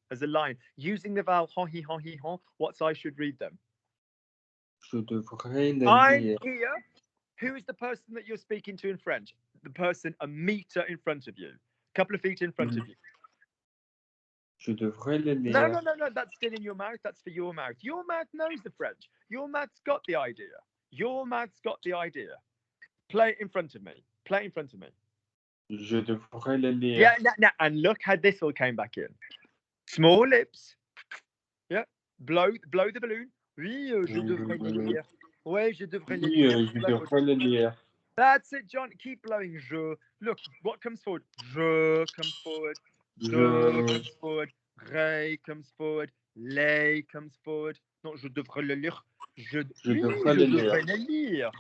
using the vowel ho, he, ho. What's I should read them? Je devrais les I'm lire. here. Who is the person that you're speaking to in French? The person a meter in front of you, a couple of feet in front of you. Je devrais les lire. No. That's still in your mouth. That's for your mouth. Your mouth knows the French. Your mouth's got the idea. Play it in front of me. Play it in front of me. Je devrais le lire. Yeah, no, and look how this all came back in. Small lips. Yeah. Blow the balloon. Oui, je devrais le lire. Ouais, je devrais le Oui, lire. je devrais le lire. That's it, John. Keep blowing. Je. Look, what comes forward? Je comes forward. De comes forward. Ré comes forward. Les comes forward. Non, je devrais le lire. Je devrais le lire. le lire.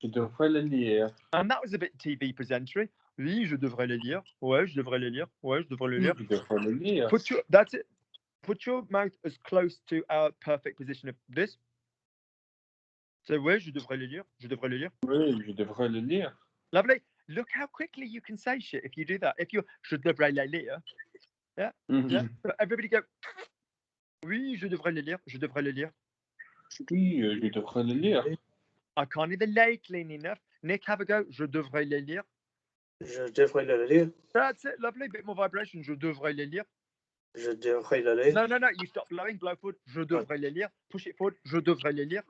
Je devrais le lire. And that was a bit TV presentary. Oui, je devrais le lire. Ouais, je devrais le lire. Ouais, je devrais le lire. Je devrais le lire. That's it. Put your mouth as close to our perfect position of this. So, ouais, je devrais le lire. Je devrais le lire. Oui, je devrais le lire. Lovely. Look how quickly you can say shit if you do that. If you're je devrais le lire. Yeah. Yeah. So everybody go. Oui, je devrais le lire. Je devrais le lire. Oui, je devrais le lire. I can't hear the lay clean enough. Nick, have a go. Je devrais le lire. Je devrais le lire. That's it. Lovely. Bit more vibration. Je devrais le lire. Je devrais le lire. No. You stop blowing. Blow forward. Je devrais le lire. Push it forward. Je devrais le lire.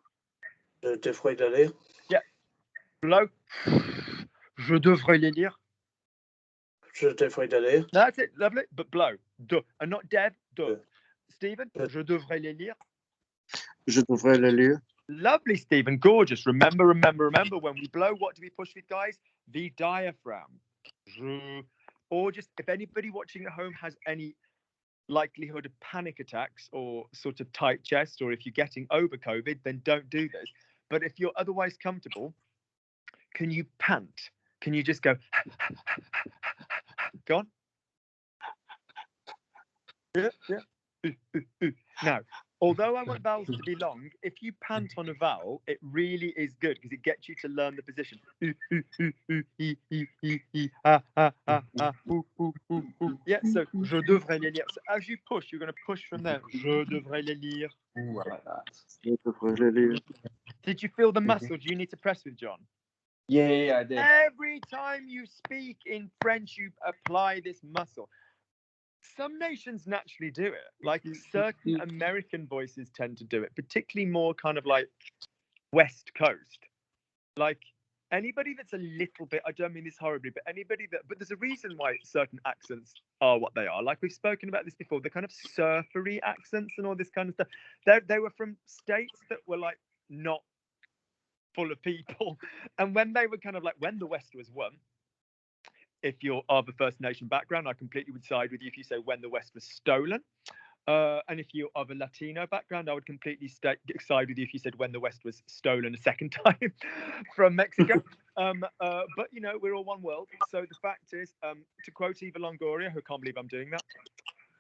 Je devrais le lire. Yeah. Blow. Je devrais le lire. Je devrais le lire. That's it. Lovely. But blow. De. And not dev. De. Yeah. Stephen, je devrais le lire. Je devrais le lire. Lovely, Stephen. Gorgeous. Remember, when we blow, what do we push with, guys? The diaphragm. Je. Or just, if anybody watching at home has any likelihood of panic attacks or sort of tight chest, or if you're getting over COVID, then don't do this. But if you're otherwise comfortable, can you pant? Can you just go, go on? Yeah. Now, although I want vowels to be long, if you pant on a vowel, it really is good because it gets you to learn the position. Yeah, so je devrais le lire. So as you push, you're going to push from there. Je devrais le lire. Je devrais le lire. Did you feel the muscle? Do you need to press with John? Yeah, I did. Every time you speak in French, you apply this muscle. Some nations naturally do it. Like certain American voices tend to do it, particularly more kind of like West Coast. Like anybody that's a little bit, I don't mean this horribly, but anybody that, but there's a reason why certain accents are what they are. Like we've spoken about this before, the kind of surfery accents and all this kind of stuff. They were from states that were like not full of people. And when they were kind of like, when the West was won, if you're of a First Nation background, I completely would side with you if you say when the West was stolen. And if you're of a Latino background, I would completely side with you if you said when the West was stolen a second time from Mexico. But, you know, we're all one world. So the fact is, to quote Eva Longoria, who can't believe I'm doing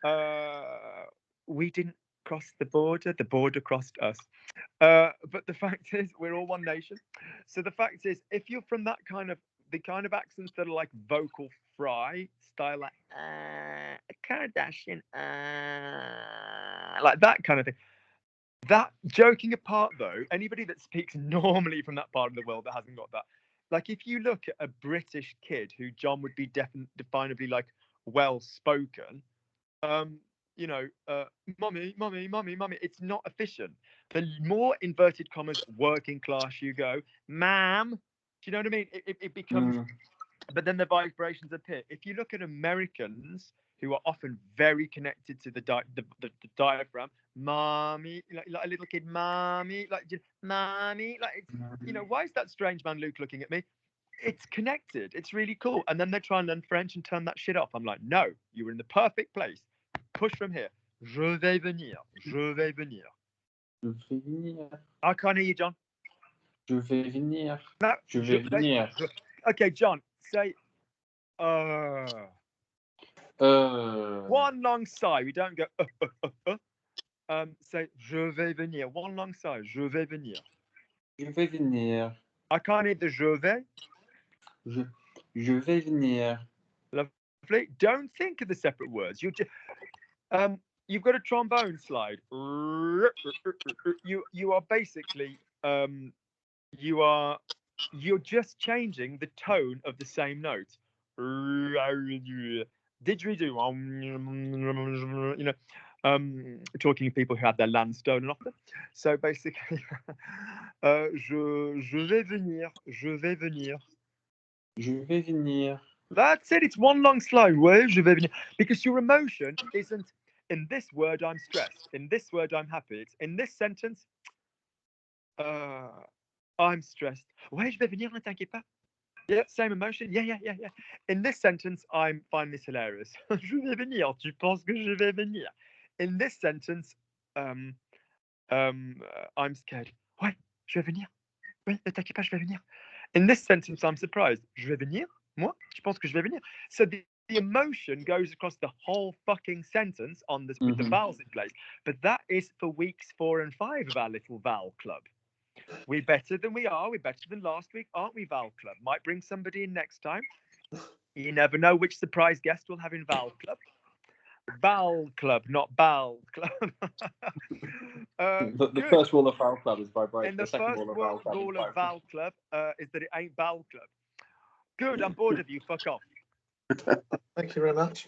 that, we didn't cross the border crossed us. But the fact is, we're all one nation. So the fact is, if you're from that kind of, the kind of accents that are like vocal fry style, like Kardashian, like that kind of thing. That, joking apart though, anybody that speaks normally from that part of the world that hasn't got that, like if you look at a British kid who John would be definably like well spoken, you know, mommy, it's not efficient. The more inverted commas working class you go, ma'am. Do you know what I mean? It becomes, but then the vibrations appear. If you look at Americans who are often very connected to the diaphragm, mommy, like a little kid, mommy, like mommy, like it's, you know, why is that strange man Luke looking at me? It's connected. It's really cool. And then they try and learn French and turn that shit off. I'm like, no, you were in the perfect place. Push from here. Je vais venir. Je vais venir. Je vais venir. I can't hear you, John. Je vais venir. No, je vais venir. Okay, John, say one long sigh. We don't go say je vais venir. One long sigh. Je vais venir. Je vais venir. I can't hear the je vais. Je vais venir. Lovely. Don't think of the separate words. You just you've got a trombone slide. You are basically you're just changing the tone of the same note. Didgeridoo, you know, talking to people who have their land stolen off them. So basically, je vais venir, je vais venir. Je vais venir. That's it. It's one long slide. Ouais, je vais venir. Because your emotion isn't in this word I'm stressed, in this word I'm happy. It's in this sentence, I'm stressed. Ouais, je vais venir, ne t'inquiète pas. Yeah, same emotion. Yeah. In this sentence, I'm finding this hilarious. Je vais venir. Tu penses que je vais venir? In this sentence, I'm scared. Ouais, je vais venir. Ouais, ne t'inquiète pas, je vais venir. In this sentence, I'm surprised. Je vais venir? Moi? Tu penses que je vais venir? So the emotion goes across the whole fucking sentence on this with the vowels in place. But that is for weeks 4 and 5 of our little vowel club. We're better than we are. We're better than last week, aren't we, Vowel Club? Might bring somebody in next time. You never know which surprise guest we'll have in Vowel Club. Vowel Club, not Bowel Club. The first rule of Vowel Club is vibration. And the second first rule of Vowel Club is that it ain't Vowel Club. Good, I'm bored of you. Fuck off. Thank you very much.